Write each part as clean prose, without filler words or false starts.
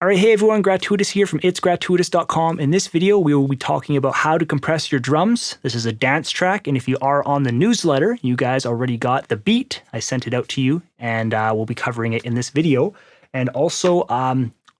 All right, hey everyone, GratuiTous here from GratuiTous.com. In this video, we will be talking about how to compress your drums. This is a dance track, and if you are on the newsletter, you guys already got the beat. I sent it out to you, and we'll be covering it in this video. And also,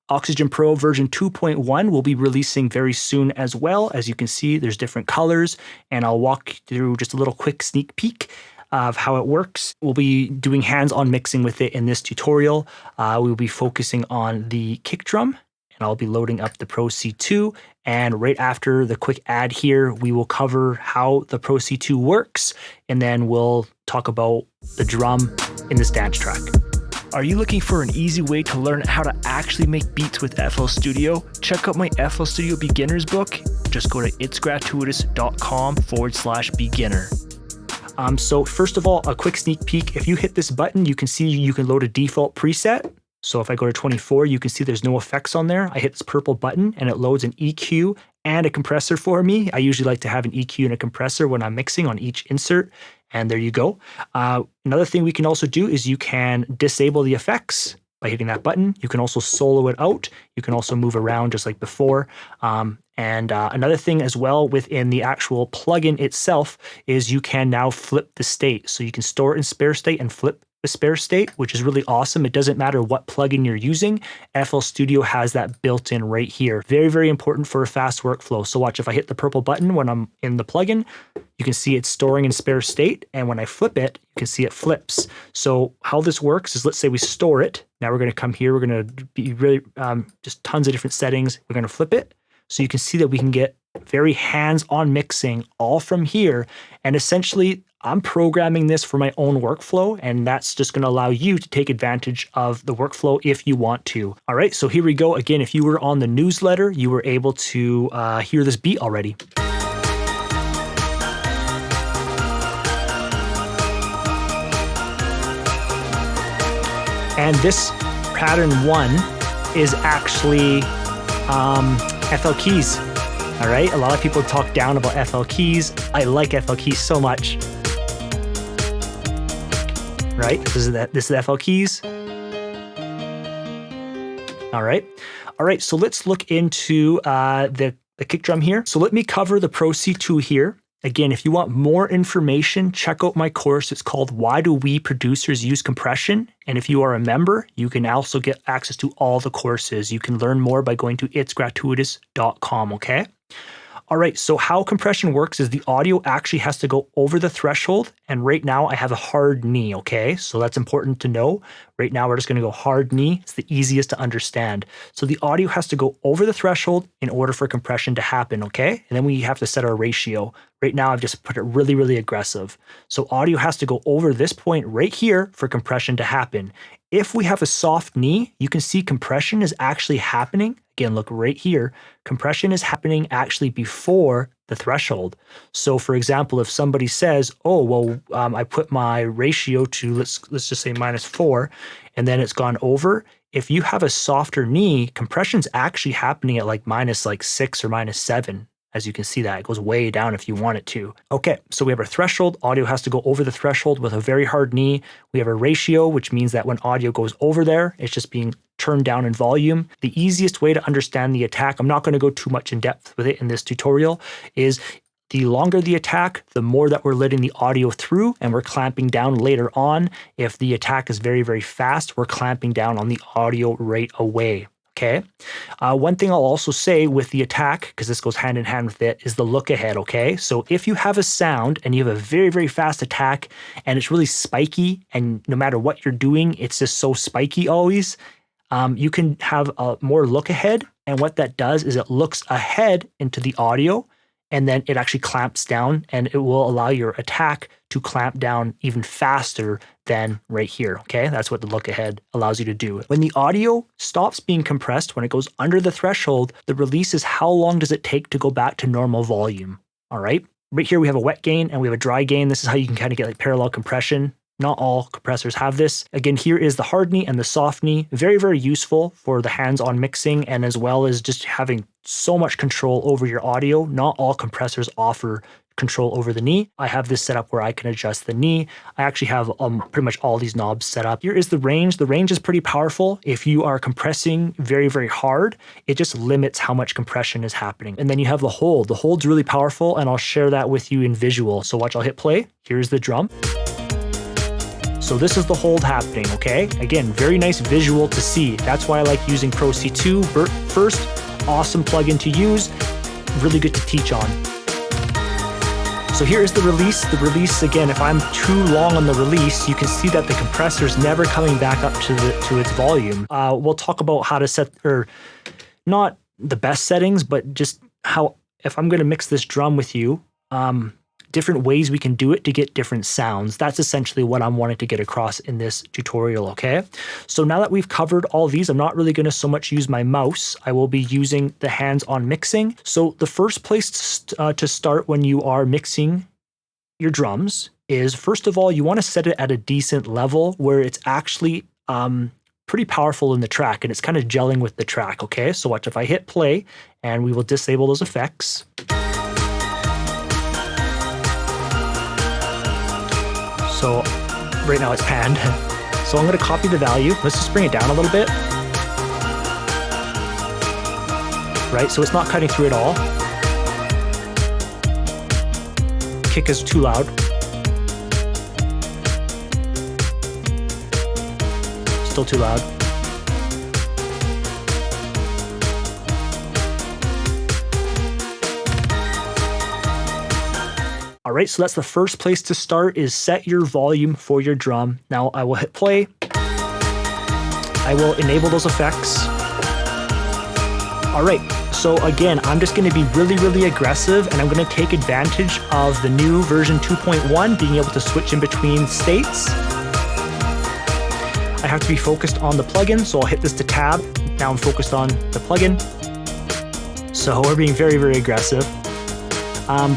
Oxygen Pro version 2.1 will be releasing very soon as well. As you can see, there's different colors, and I'll walk through just a little quick sneak peek of how it works. We'll be doing hands-on mixing with it in this tutorial. We'll be focusing on the kick drum, and I'll be loading up the Pro-C 2. And right after the quick ad here, we will cover how the Pro-C 2 works, and then we'll talk about the drum in this dance track. Are you looking for an easy way to learn how to actually make beats with FL Studio? Check out my FL Studio Beginner's book. Just go to itsgratuitous.com/beginner. So first of all, a quick sneak peek. If you hit this button, you can see you can load a default preset. So if I go to 24, you can see there's no effects on there. I hit this purple button and it loads an EQ and a compressor for me. I usually like to have an EQ and a compressor when I'm mixing on each insert. And there you go. Another thing we can also do is you can disable the effects by hitting that button. You can also solo it out. You can also move around just like before. Another thing as well within the actual plugin itself is you can now flip the state. So you can store it in spare state and flip the spare state, which is really awesome. It doesn't matter what plugin you're using. FL Studio has that built in right here. Very, very important for a fast workflow. So watch, if I hit the purple button when I'm in the plugin, you can see it's storing in spare state. And when I flip it, you can see it flips. So how this works is, let's say we store it. Now we're going to come here. We're going to be really just tons of different settings. We're going to flip it. So you can see that we can get very hands-on mixing all from here. And essentially, I'm programming this for my own workflow, and that's just going to allow you to take advantage of the workflow if you want to. All right, so here we go. Again, if you were on the newsletter, you were able to hear this beat already. And this pattern 1 is actually FL keys. All right, a lot of people talk down about FL keys. I like FL keys so much. Right, this is the FL keys. All right, so let's look into the kick drum here. So let me cover the Pro-C 2 here. Again, if you want more information, check out my course. It's called Why Do We Producers Use Compression? And if you are a member, you can also get access to all the courses. You can learn more by going to itsgratuitous.com, okay? All right, so how compression works is the audio actually has to go over the threshold. And right now I have a hard knee, okay? So that's important to know. Right now we're just gonna go hard knee. It's the easiest to understand. So the audio has to go over the threshold in order for compression to happen, okay? And then we have to set our ratio. Right now I've just put it really, really aggressive. So audio has to go over this point right here for compression to happen. If we have a soft knee, you can see compression is actually happening. Again, look right here. Compression is happening actually before the threshold. So for example, if somebody says, oh, well, I put my ratio to, let's just say -4, and then it's gone over. If you have a softer knee, compression's actually happening at like -6 or -7. As you can see that, it goes way down if you want it to. Okay, so we have our threshold. Audio has to go over the threshold with a very hard knee. We have a ratio, which means that when audio goes over there, it's just being turned down in volume. The easiest way to understand the attack, I'm not going to go too much in depth with it in this tutorial, is the longer the attack, the more that we're letting the audio through, and we're clamping down later on. If the attack is very, very fast, we're clamping down on the audio right away. Okay. One thing I'll also say with the attack, because this goes hand in hand with it, is the look ahead. Okay. So if you have a sound and you have a very, very fast attack and it's really spiky, and no matter what you're doing, it's just so spiky always, you can have a more look ahead. And what that does is it looks ahead into the audio, and then it actually clamps down, and it will allow your attack to clamp down even faster than right here, okay? That's what the look ahead allows you to do. When the audio stops being compressed, when it goes under the threshold, the release is how long does it take to go back to normal volume, all right? Right here we have a wet gain and we have a dry gain. This is how you can kind of get like parallel compression. Not all compressors have this. Again, here is the hard knee and the soft knee. Very, very useful for the hands-on mixing, and as well as just having so much control over your audio. Not all compressors offer control over the knee. I have this set up where I can adjust the knee. I actually have pretty much all these knobs set up. Here is the range. The range is pretty powerful. If you are compressing very, very hard, it just limits how much compression is happening. And then you have the hold. The hold's really powerful, and I'll share that with you in visual. So watch, I'll hit play. Here's the drum. So this is the hold happening, okay? Again, very nice visual to see. That's why I like using Pro-C 2 first. Awesome plugin to use. Really good to teach on. So here is the release. The release, again, if I'm too long on the release, you can see that the compressor is never coming back up to its volume. We'll talk about how to set, or not the best settings, but just how, if I'm going to mix this drum with you, different ways we can do it to get different sounds. That's essentially what I'm wanting to get across in this tutorial, okay? So now that we've covered all these, I'm not really gonna so much use my mouse. I will be using the hands-on mixing. So the first place to start when you are mixing your drums is, first of all, you wanna set it at a decent level where it's actually pretty powerful in the track and it's kind of gelling with the track, okay? So watch, if I hit play and we will disable those effects. So right now it's panned. So I'm gonna copy the value. Let's just bring it down a little bit. Right, so it's not cutting through at all. Kick is too loud. Still too loud. All right, so that's the first place to start, is set your volume for your drum. Now I will hit play. I will enable those effects. All right, so again, I'm just gonna be really, really aggressive, and I'm gonna take advantage of the new version 2.1, being able to switch in between states. I have to be focused on the plugin, so I'll hit this to tab. Now I'm focused on the plugin. So we're being very, very aggressive.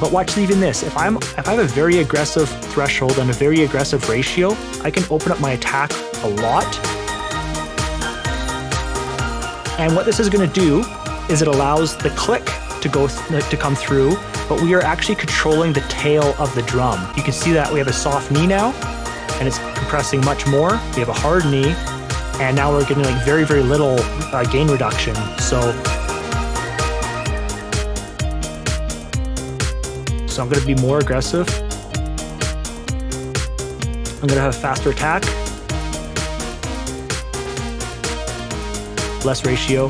But watch even this. If I have a very aggressive threshold and a very aggressive ratio, I can open up my attack a lot. And what this is going to do is it allows the click to come through, but we are actually controlling the tail of the drum. You can see that we have a soft knee now, and it's compressing much more. We have a hard knee, and now we're getting like very, very little gain reduction. So I'm going to be more aggressive. I'm going to have a faster attack. Less ratio.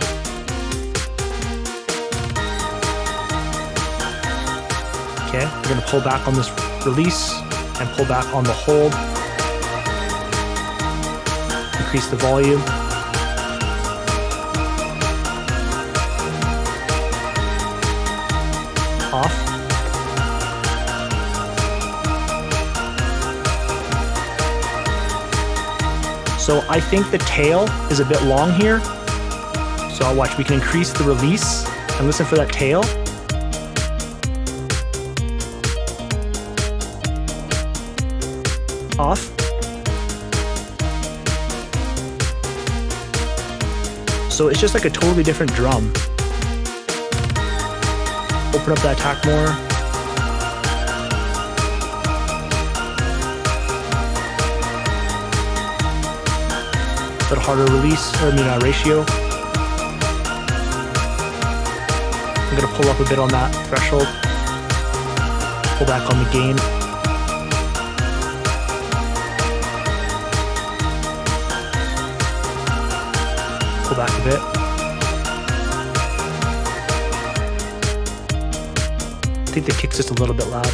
Okay, we're going to pull back on this release and pull back on the hold. Increase the volume. Off. So I think the tail is a bit long here. So I'll watch, we can increase the release and listen for that tail. Off. So it's just like a totally different drum. Open up the attack more. Bit harder release, or ratio. I'm gonna pull up a bit on that threshold. Pull back on the gain. Pull back a bit. I think the kick's just a little bit loud.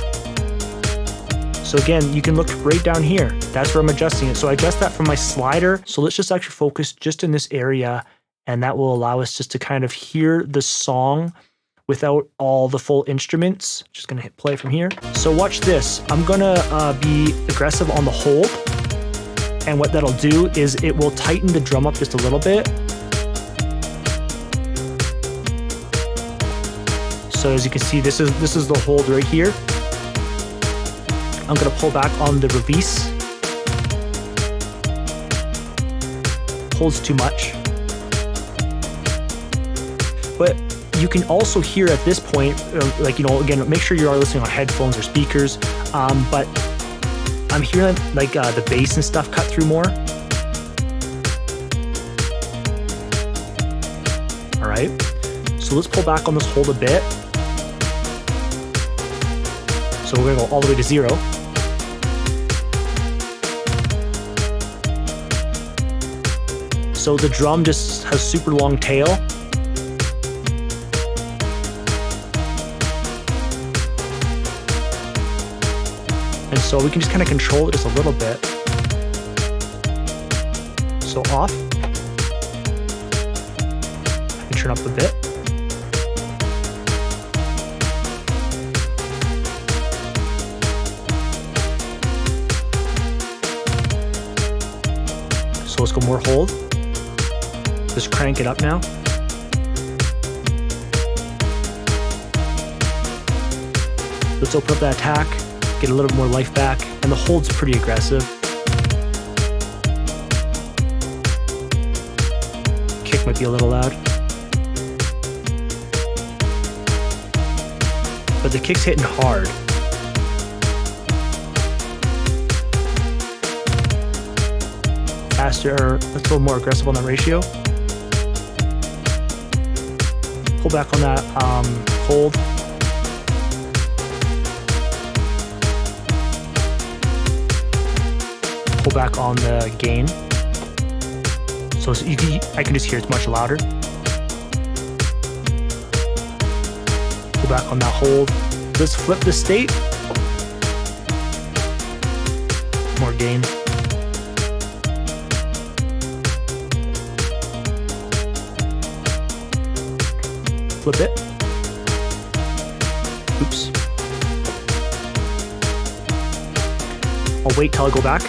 So again, you can look right down here. That's where I'm adjusting it. So I adjust that from my slider. So let's just actually focus just in this area, and that will allow us just to kind of hear the song without all the full instruments. Just gonna hit play from here. So watch this. I'm gonna be aggressive on the hold. And what that'll do is it will tighten the drum up just a little bit. So as you can see, this is the hold right here. I'm gonna pull back on the release. Holds too much. But you can also hear at this point, like, you know, again, make sure you are listening on headphones or speakers, but I'm hearing like the bass and stuff cut through more. All right, so let's pull back on this hold a bit. So we're gonna go all the way to 0. So the drum just has super long tail. And so we can just kind of control it just a little bit. So off. I can turn up a bit. So let's go more hold. Just crank it up now. Let's open up that attack, get a little more life back, and the hold's pretty aggressive. Kick might be a little loud. But the kick's hitting hard. Faster, let's go more aggressive on that ratio. Pull back on that hold. Pull back on the gain. So I can just hear it's much louder. Pull back on that hold. Let's flip the state. More gain. Flip it. Oops. I'll wait till I go back.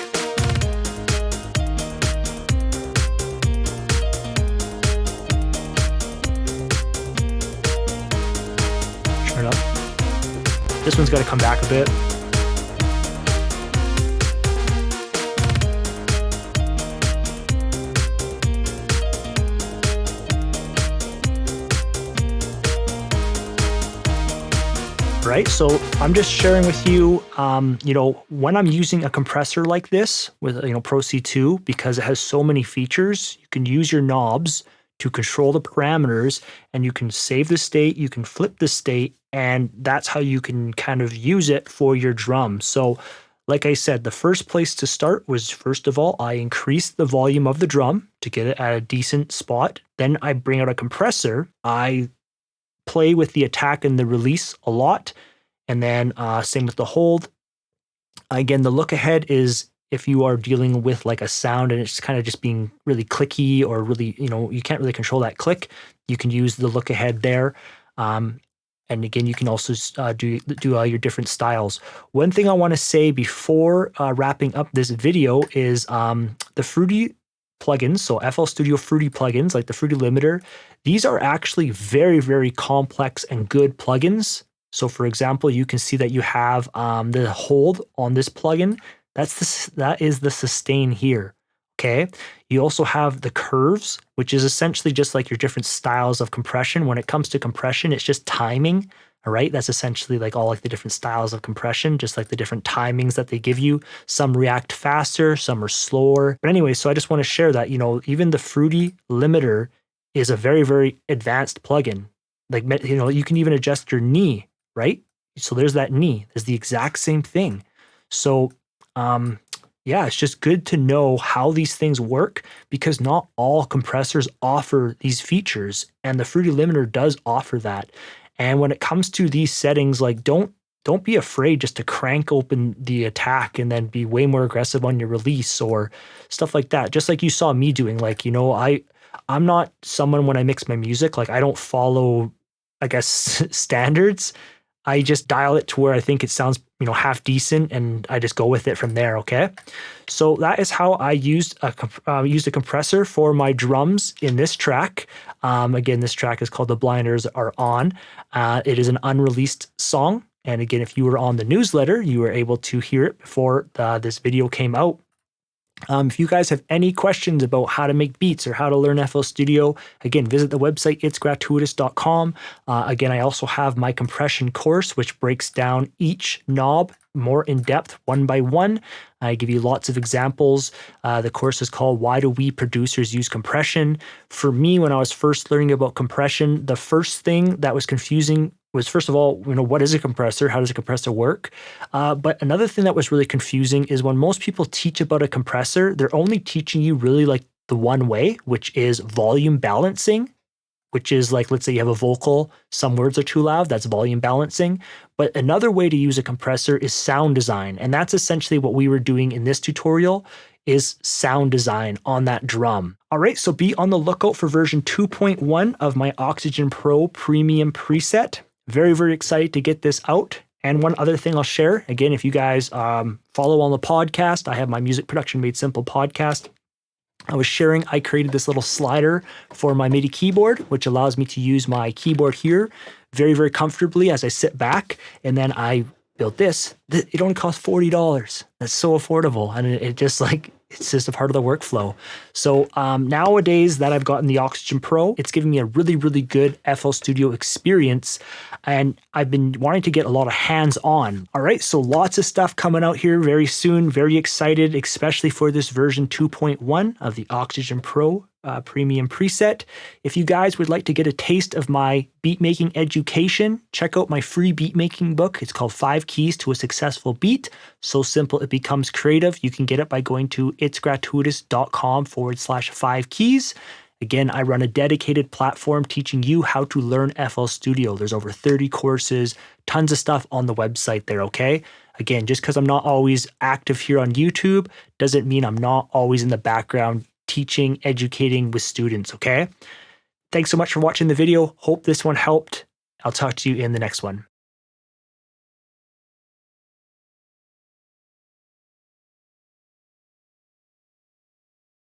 Turn it up. This one's got to come back a bit. Right, so I'm just sharing with you, you know, when I'm using a compressor like this with, you know, Pro-C 2, because it has so many features, you can use your knobs to control the parameters, and you can save the state, you can flip the state, and that's how you can kind of use it for your drum. So like I said, the first place to start was, first of all, I increased the volume of the drum to get it at a decent spot. Then I bring out a compressor. I play with the attack and the release a lot, and then same with the hold. Again, the look ahead is if you are dealing with like a sound and it's kind of just being really clicky, or really, you know, you can't really control that click, you can use the look ahead there. And again, you can also do your different styles. One thing I want to say before wrapping up this video is the Fruity plugins, so FL Studio Fruity plugins, like the Fruity Limiter, these are actually very, very complex and good plugins. So for example, you can see that you have the hold on this plugin. That is the sustain here, okay? You also have the curves, which is essentially just like your different styles of compression. When it comes to compression, it's just timing, all right? That's essentially like all like the different styles of compression, just like the different timings that they give you. Some react faster, some are slower. But anyway, so I just want to share that, you know, even the Fruity Limiter is a very, very advanced plugin. Like, you know, you can even adjust your knee, right? So there's that knee. There's the exact same thing. So, yeah, it's just good to know how these things work, because not all compressors offer these features, and the Fruity Limiter does offer that. And when it comes to these settings, like don't be afraid just to crank open the attack and then be way more aggressive on your release or stuff like that. Just like you saw me doing, like, you know, I'm not someone, when I mix my music, like I don't follow, I guess, standards. I just dial it to where I think it sounds, you know, half decent, and I just go with it from there, okay? So that is how I used a compressor for my drums in this track. Again, this track is called The Blinders Are On. It is an unreleased song. And again, if you were on the newsletter, you were able to hear it before this video came out. If you guys have any questions about how to make beats or how to learn FL Studio, again, visit the website, itsgratuitous.com. Again, I also have my compression course, which breaks down each knob more in depth, one by one. I give you lots of examples. The course is called Why Do We Producers Use Compression? For me, when I was first learning about compression, the first thing that was confusing was, first of all, what is a compressor? How does a compressor work? But another thing that was really confusing is when most people teach about a compressor, they're only teaching you really like the one way, which is volume balancing, which is like, let's say you have a vocal, some words are too loud, that's volume balancing. But another way to use a compressor is sound design. And that's essentially what we were doing in this tutorial, is sound design on that drum. All right, so be on the lookout for version 2.1 of my Oxygen Pro Premium preset. Very, very excited to get this out. And one other thing I'll share, again, if you guys follow on the podcast, I have my Music Production Made Simple podcast. I was sharing, I created this little slider for my MIDI keyboard, which allows me to use my keyboard here very, very comfortably as I sit back. And then I built this. It only cost $40. That's so affordable. And it's just a part of the workflow. So nowadays that I've gotten the Oxygen Pro, it's giving me a really, really good FL Studio experience. And I've been wanting to get a lot of hands-on. All right, so lots of stuff coming out here very soon. Very excited, especially for this version 2.1 of the Oxygen Pro Premium preset. If you guys would like to get a taste of my beat making education, check out my free beat making book. It's called 5 Keys to a Successful Beat. So simple it becomes creative. You can get it by going to itsgratuitous.com/5 keys. Again, I run a dedicated platform teaching you how to learn FL Studio. There's over 30 courses, tons of stuff on the website there, okay? Again, just because I'm not always active here on YouTube doesn't mean I'm not always in the background teaching, educating with students, okay? Thanks so much for watching the video. Hope this one helped. I'll talk to you in the next one.